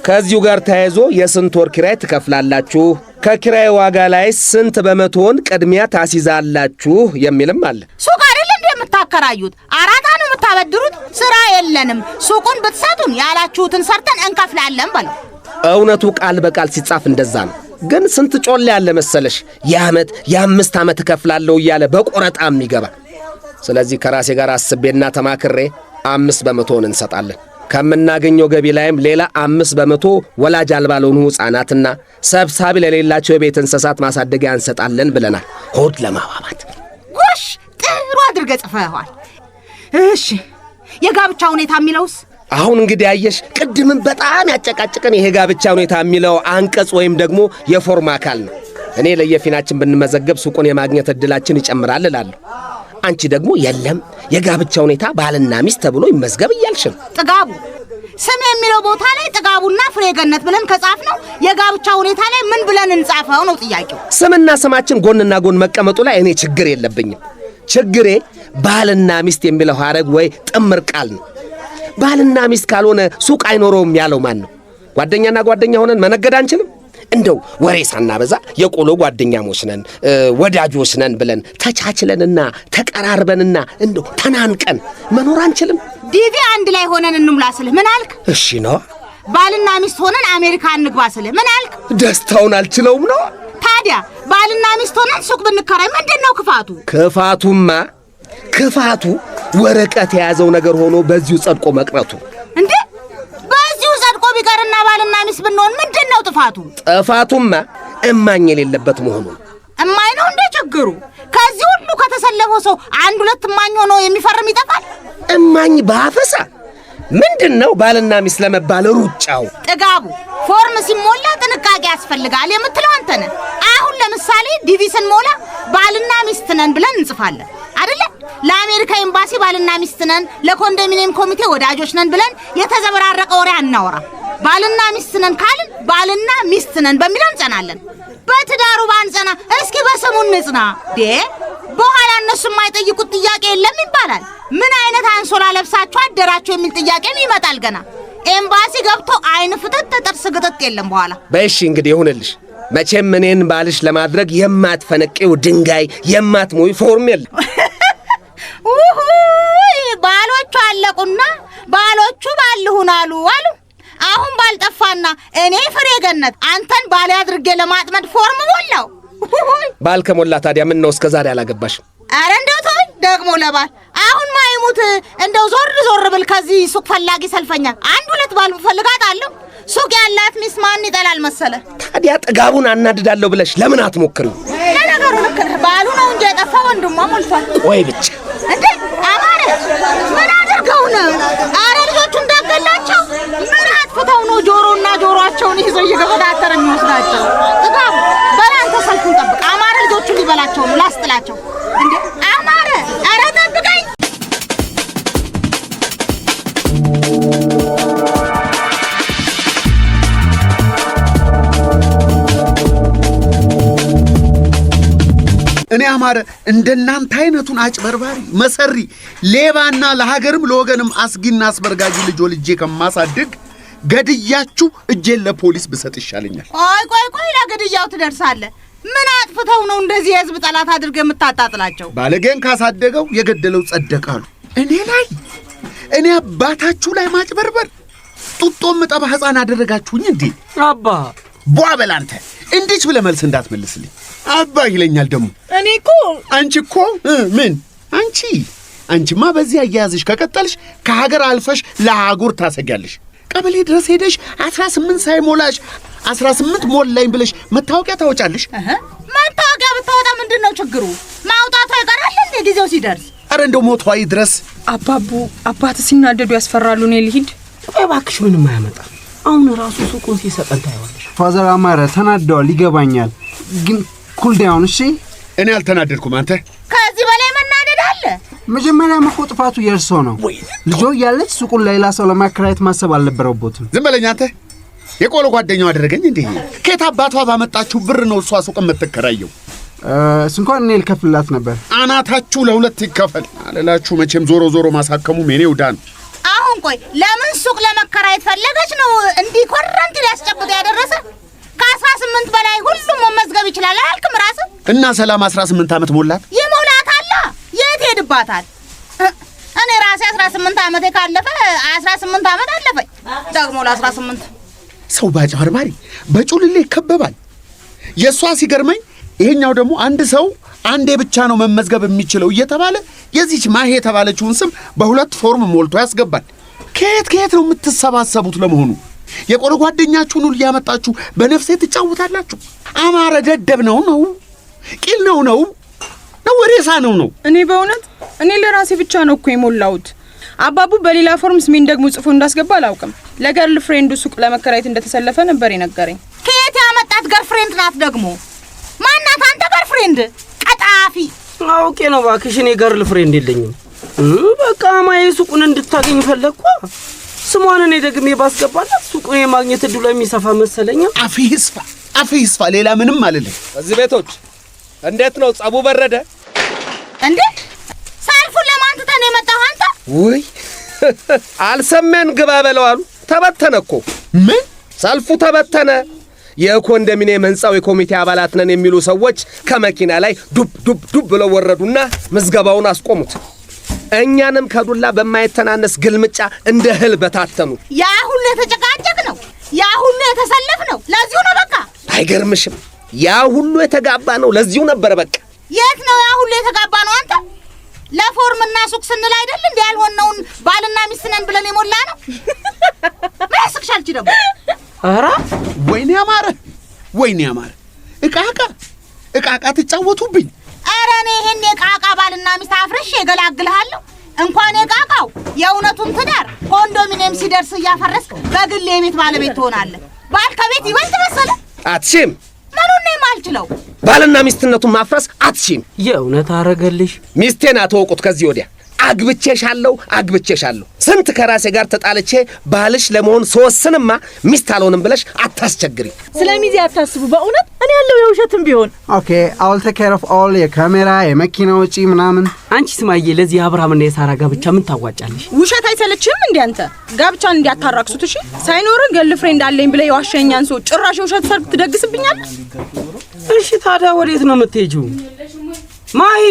Speaker 8: ከዚሁ ጋር ተያይዞ የስንት ወር ኪራይ ትከፍላላችሁ፣ ከኪራይ ዋጋ ላይ ስንት በመቶን ቅድሚያ ታስይዛላችሁ የሚልም አለ።
Speaker 1: ሱቅ አይደል እንዴ የምታከራዩት? አራታ ነው የምታበድሩት? ስራ የለንም ሱቁን ብትሰጡን ያላችሁትን ሰርተን እንከፍላለን በለው።
Speaker 8: እውነቱ ቃል በቃል ሲጻፍ እንደዛ ነው። ግን ስንት ጮሌ ያለ መሰለሽ የዓመት የ5 ዓመት እከፍላለሁ እያለ በቆረጣ የሚገባ። ስለዚህ ከራሴ ጋር አስቤና ተማክሬ 5 በመቶን እንሰጣለን። ከምናገኘው ገቢ ላይም ሌላ 5 በመቶ ወላጅ አልባ ለሆኑ ሕፃናትና ሰብሳቢ ለሌላቸው የቤት እንስሳት ማሳደጊያ እንሰጣለን ብለናል። ሆድ ለማባባት።
Speaker 1: ጎሽ ጥሩ አድርገህ ጽፈኸዋል። እሺ የጋብቻ ሁኔታ የሚለውስ?
Speaker 8: አሁን እንግዲህ አየሽ ቅድምም በጣም ያጨቃጭቀን ይሄ ጋብቻ ሁኔታ የሚለው አንቀጽ ወይም ደግሞ የፎርም አካል ነው። እኔ ለየፊናችን ብንመዘገብ ሱቁን የማግኘት እድላችን ይጨምራል እላለሁ። አንቺ ደግሞ የለም የጋብቻ ሁኔታ ባልና ሚስት ተብሎ ይመዝገብ እያልሽ ነው።
Speaker 1: ጥጋቡ ስም የሚለው ቦታ ላይ ጥጋቡና ፍሬገነት ብለን ከጻፍ ነው የጋብቻ ሁኔታ ላይ ምን ብለን እንጻፈው ነው ጥያቄው።
Speaker 8: ስምና ስማችን ጎንና ጎን መቀመጡ ላይ እኔ ችግር የለብኝም። ችግሬ ባልና ሚስት የሚለው ሐረግ ወይ ጥምር ቃል ነው። ባልና ሚስት ካልሆነ ሱቅ አይኖረውም ያለው ማን ነው? ጓደኛና ጓደኛ ሆነን መነገድ አንችልም? እንደው ወሬ ሳናበዛ የቆሎ ጓደኛሞች ነን ወዳጆች ነን ብለን ተቻችለንና ተቀራርበንና እንደው ተናንቀን መኖር አንችልም?
Speaker 1: ዲቪ አንድ ላይ ሆነን እንሙላ ስልህ ምን አልክ?
Speaker 8: እሺ ነው።
Speaker 1: ባልና ሚስት ሆነን አሜሪካ እንግባ ስልህ ምን አልክ?
Speaker 8: ደስታውን አልችለውም ነው።
Speaker 1: ታዲያ ባልና ሚስት ሆነን ሱቅ ብንከራይ ምንድነው ክፋቱ?
Speaker 8: ክፋቱ ወረቀት የያዘው ነገር ሆኖ በዚሁ ጸድቆ መቅረቱ።
Speaker 1: እንዴ በዚሁ ጸድቆ ቢቀርና ባልና ሚስት ብንሆን ምንድነው ጥፋቱ?
Speaker 8: ጥፋቱማ እማኝ የሌለበት መሆኑ።
Speaker 1: እማኝ ነው እንደ ችግሩ። ከዚህ ሁሉ ከተሰለፈው ሰው አንድ ሁለት እማኝ ሆኖ የሚፈርም ይጠፋል።
Speaker 8: እማኝ ባፈሳ ምንድነው ባልና ሚስት ለመባል ሩጫው?
Speaker 1: ጥጋቡ ፎርም ሲሞላ ጥንቃቄ ያስፈልጋል የምትለው አንተ ነህ። አሁን ለምሳሌ ዲቪ ስንሞላ ባልና ሚስት ነን ብለን እንጽፋለን አይደለ? ለአሜሪካ ኤምባሲ ባልና ሚስት ነን፣ ለኮንዶሚኒየም ኮሚቴ ወዳጆች ነን ብለን የተዘበራረቀ ወሬ አናወራ። ባልና ሚስት ነን ካልን ባልና ሚስት ነን በሚለው እንጸናለን። በትዳሩ ባንጸና እስኪ በስሙ እንጽና። በኋላ እነሱ የማይጠይቁት ጥያቄ የለም ይባላል። ምን አይነት አንሶላ ለብሳችሁ አደራችሁ የሚል ጥያቄም ይመጣል ገና። ኤምባሲ ገብቶ አይን ፍጥጥ ጥርስ ግጥጥ የለም በኋላ።
Speaker 8: በእሺ እንግዲህ ይሁንልሽ። መቼም እኔን ባልሽ ለማድረግ የማትፈነቂው ድንጋይ የማትሞይ ፎርም የለም።
Speaker 1: ባሎቹ አለቁና ባሎቹ ባልሁን አሉ። አሁን ባልጠፋና እኔ ፍሬገነት አንተን ባል አድርጌ ለማጥመድ ፎርም ሞላው።
Speaker 8: ባል ከሞላ ታዲያ ምን ነው እስከዛሬ አላገባሽም?
Speaker 1: አረ እንደው ተወኝ ደግሞ ለባል አሁን ማይሙት እንደው ዞር ብል ከዚህ ሱቅ ፈላጊ ሰልፈኛ አንድ ሁለት ባል ፈልጋታለሁ። ሱቅ ያላት ሚስት ማን ይጠላል መሰለ?
Speaker 8: ታዲያ ጥጋቡን አናድዳለሁ ብለሽ ለምን አትሞክሪው?
Speaker 1: ለነገሩ ልክ ነህ። ባሉ ነው እንጂ የጠፋ ወንድሟ ሞልቷል።
Speaker 8: ቆይ ብቻ
Speaker 1: እንዴ አማረ ምን አድርገው ነው? አረ ልጆቹ እንዳገላቸው ምን አጥፍተው ነው ጆሮና ጆሮአቸውን ይዞ እየገፈታተረ የሚወስዳቸው? ጥጋቡ በላንተ ሰልፉን ጠብቅ። አማረ ልጆቹ ሊበላቸው ነው ላስጥላቸው። እንዴ አማረ አረ ጠብቀኝ።
Speaker 2: እኔ አማረ እንደናንተ አይነቱን አጭበርባሪ መሰሪ ሌባና ለሀገርም ለወገንም አስጊና አስበርጋጊ ልጅ ወልጄ ከማሳድግ ገድያችሁ እጄን ለፖሊስ ብሰጥ ይሻለኛል።
Speaker 1: ቆይ ለገድያው ትደርሳለህ። ምን አጥፍተው ነው እንደዚህ የህዝብ ጠላት አድርገህ የምታጣጥላቸው?
Speaker 2: ባለጌን ካሳደገው የገደለው ጸደቃሉ። እኔ አባታችሁ ላይ ማጭበርበር ጡጦም ጠባ ሕፃን አደረጋችሁኝ እንዴ?
Speaker 6: አባ
Speaker 2: በል አንተ እንዴት ብለህ መልስ እንዳትመልስልኝ አባ ይለኛል ደግሞ። አንቺ እኮ ምን አንቺማ በዚህ አያያዝሽ ከቀጠልሽ ከሀገር አልፈሽ ለአህጉር ታሰጊያለሽ። ቀበሌ ድረስ ሄደሽ 18 ሳይሞላሽ 18 ሞላኝ ብለሽ መታወቂያ ታወጫለሽ።
Speaker 1: መታወቂያ ብታወጣ ምንድነው ችግሩ? ማውጣቱ አይቀርም እንዴ ጊዜው ሲደርስ?
Speaker 2: አረ እንደው ሞቷይ ድረስ።
Speaker 7: አባት ሲናደዱ ያስፈራሉ። እኔ ልሂድ።
Speaker 6: እባክሽ ምንም አያመጣ። አሁን ራሱ ሱቁን ሲሰጠን ታይዋለሽ።
Speaker 3: ፋዘር አማረ ተናደዋል፣ ይገባኛል። ግን ኩል ዳውን እሺ።
Speaker 2: እኔ አልተናደድኩም። አንተ
Speaker 1: ከዚህ በላይ መናደድ አለ?
Speaker 3: መጀመሪያ ጥፋቱ የእርሶ ነው። ልጆ ያለች ሱቁን ሌላ ሰው ለማከራየት ማሰብ አልነበረቦትም።
Speaker 2: ዝም በለኝ አንተ። የቆሎ ጓደኛው አደረገኝ እንዴ? ከየት አባቷ ባመጣችሁ ብር ነው እሷ ሱቅ የምትከራየው?
Speaker 3: እንኳን እኔ ልከፍላት ነበር።
Speaker 2: አናታችሁ ለሁለት ይከፈል አለላችሁ። መቼም ዞሮ ማሳከሙ ሜኔው ዳን።
Speaker 1: አሁን ቆይ ለምን ሱቅ ለመከራየት ፈለገች ነው እንዲህ ኮረንቲ ሊያስጨብጥ ያደረሰ? ከ18 በላይ ሁሉም መመዝገብ ይችላል አልክም ራስ?
Speaker 2: እና ሰላም 18 ዓመት ሞላት።
Speaker 1: ይሞላታል። የት ሄድባታል? እኔ ራሴ 18 ዓመቴ ካለፈ 18 ዓመት አለፈኝ። ደግሞ ለ18
Speaker 2: ሰው ባጭበርባሪ በጩልሌ ይከበባል። የሷ ሲገርመኝ ይሄኛው ደግሞ አንድ ሰው አንዴ ብቻ ነው መመዝገብ የሚችለው እየተባለ የዚች ማሄ የተባለችውን ስም በሁለት ፎርም ሞልቶ ያስገባል። ከየት ነው የምትሰባሰቡት ለመሆኑ? የቆሎ ጓደኛችሁን ሁሉ ያመጣችሁ በነፍሴ ትጫወታላችሁ። አማረ ደደብ ነው ቂል ነው ሬሳ ነው።
Speaker 7: እኔ በእውነት ለራሴ ብቻ ነው እኮ የሞላሁት። አባቡ በሌላ ፎርም ስሜን ደግሞ ጽፎ እንዳስገባ አላውቅም። ለገርል ፍሬንዱ ሱቅ ለመከራየት እንደተሰለፈ ነበር የነገረኝ።
Speaker 1: ከየት ያመጣት ገርል ፍሬንድ ናት ደግሞ? ማናት አንተ ገርል ፍሬንድ? ቀጣፊ።
Speaker 6: አውቄ ነው እባክሽ፣ እኔ ገርል ፍሬንድ የለኝም። በቃ ማዬ ሱቁን እንድታገኝ ፈለግኩ። ስሟን እኔ ደግሜ ባስገባላት ሱቁን የማግኘት እድሉ የሚሰፋ መሰለኝ።
Speaker 2: አፍ ይስፋ ሌላ ምንም አልልም።
Speaker 8: እዚህ ቤቶች እንዴት ነው ጸቡ? በረደ
Speaker 1: እንዴ? ሰልፉን ለማን ትተህ ነው የመጣኸው አንተ?
Speaker 8: ውይ አልሰማን ግባ በለው አሉ። ተበተነ እኮ።
Speaker 2: ምን?
Speaker 8: ሰልፉ ተበተነ። የኮንዶሚኒየም ህንጻው የኮሚቴ አባላት ነን የሚሉ ሰዎች ከመኪና ላይ ዱብ ብለው ወረዱና ምዝገባውን አስቆሙት። እኛንም ከዱላ በማይተናነስ ግልምጫ እንደ እህል በታተኑ።
Speaker 1: ያ ሁሉ የተጨቃጨቅ ነው፣ ያ ሁሉ የተሰለፍ ነው ለዚሁ ነው በቃ።
Speaker 8: አይገርምሽም? ያ ሁሉ የተጋባ ነው ለዚሁ ነበር በቃ።
Speaker 1: የት ነው ያ ሁሉ የተጋባ ነው አንተ? ለፎርምና ሱቅ ስንል አይደል እንዴ ያልሆነውን ባልና ሚስት ነን ብለን የሞላ ነው። ማስክሻልቺ ደግሞ
Speaker 2: አራ ወይኔ አማረ እቃቃ ትጫወቱብኝ።
Speaker 1: አረ እኔ ይሄን የቃቃ ባልና ሚስት አፍርሽ የገላግልሃለሁ። እንኳን የቃቃው የእውነቱን ትዳር ኮንዶሚኒየም ሲደርስ እያፈረስክ በግል የቤት ባለቤት ትሆናለህ። ባል ከቤት ይበልጥ መሰለ?
Speaker 8: አትሽም።
Speaker 1: ምኑን ነው የማልችለው?
Speaker 8: ባልና ሚስትነቱን ማፍረስ አትሽም።
Speaker 6: የእውነት አረገልሽ።
Speaker 8: ሚስቴን አትወቁት ከዚህ ወዲያ። አግብቼሻለሁ ስንት ከራሴ ጋር ተጣልቼ ባልሽ ለመሆን ስወስንማ ሚስት አልሆንም ብለሽ አታስቸግሪ።
Speaker 4: ስለሚዜ አታስቡ። በእውነት እኔ ያለው የውሸትም ቢሆን
Speaker 3: ኦኬ አውል ቴክ ኬር ኦፍ ኦል የካሜራ የመኪና ወጪ ምናምን።
Speaker 6: አንቺ ስማዬ ለዚህ አብርሃምና የሳራ ጋብቻ ምን ታዋጫለሽ?
Speaker 7: ውሸት አይሰለችም እንዴ አንተ? ጋብቻን እንዲያታራክሱት እሺ። ሳይኖር ገርል ፍሬንድ አለኝ ብለ የዋሸኛን ሰው ጭራሽ ውሸት ሰርግ ትደግስብኛለህ?
Speaker 6: እሺ ታዲያ ወዴት ነው የምትሄጂው? ማሂ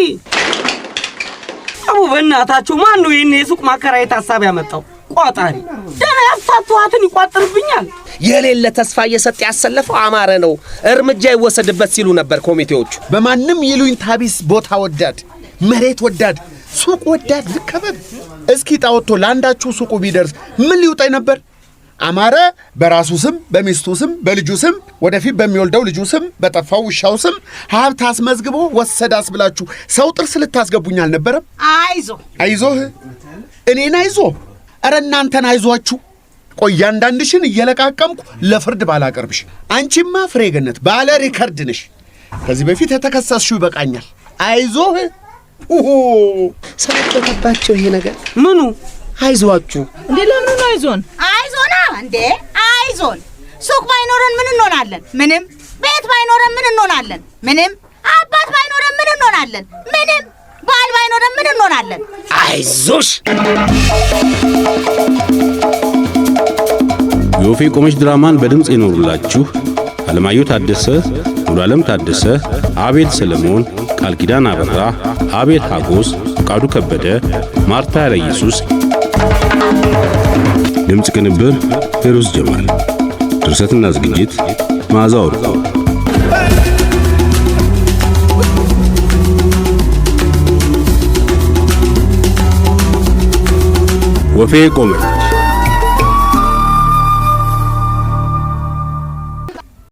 Speaker 6: አቡ በእናታችሁ ማን ነው ይሄን የሱቅ ማከራየት ሐሳብ ያመጣው? ቋጣሪ ደህና ያፋቷትን ይቋጥርብኛል።
Speaker 8: የሌለ ተስፋ እየሰጠ ያሰለፈው አማረ ነው። እርምጃ ይወሰድበት ሲሉ ነበር ኮሚቴዎቹ።
Speaker 2: በማንም ይሉኝታ ቢስ ቦታ ወዳድ፣ መሬት ወዳድ፣ ሱቅ ወዳድ ልከበብ። እስኪ ጣውቶ ለአንዳችሁ ሱቁ ቢደርስ ምን ሊውጣኝ ነበር? አማረ በራሱ ስም፣ በሚስቱ ስም፣ በልጁ ስም፣ ወደፊት በሚወልደው ልጁ ስም፣ በጠፋው ውሻው ስም ሀብት አስመዝግቦ ወሰዳስ ብላችሁ ሰው ጥርስ ልታስገቡኝ አልነበረም? አይዞህ እኔን አይዞ። ኧረ እናንተን አይዟችሁ። ቆይ አንዳንድሽን እየለቃቀምኩ ለፍርድ ባላቀርብሽ። አንቺማ ፍሬ ገነት ባለ ሪከርድ ነሽ። ከዚህ በፊት የተከሰስሽው ይበቃኛል። አይዞህ።
Speaker 8: ሰለቸባቸው ይሄ ነገር።
Speaker 6: ምኑ
Speaker 8: አይዟችሁ
Speaker 4: እንዴ? ለምን አይዞን?
Speaker 1: አይዞና እንዴ አይዞን። ሱቅ ባይኖረን ምን እንሆናለን? ምንም። ቤት ባይኖረን ምን እንሆናለን? ምንም። አባት ባይኖረን ምን እንሆናለን? ምንም በዓል ባይኖርም ምን እንሆናለን?
Speaker 8: አይዞሽ።
Speaker 5: የወፌ ቆመች ድራማን በድምፅ የኖሩላችሁ አለማየሁ ታደሰ፣ ሙሉ ዓለም ታደሰ፣ አቤል ሰለሞን፣ ቃል ኪዳን አበራ፣ አቤል ሀጎስ፣ ፈቃዱ ከበደ፣ ማርታ ያለ ኢየሱስ። ድምፅ ቅንብር ፌሮዝ ጀማል። ድርሰትና ዝግጅት መዓዛ ወርቁ። ወፌ ቆመች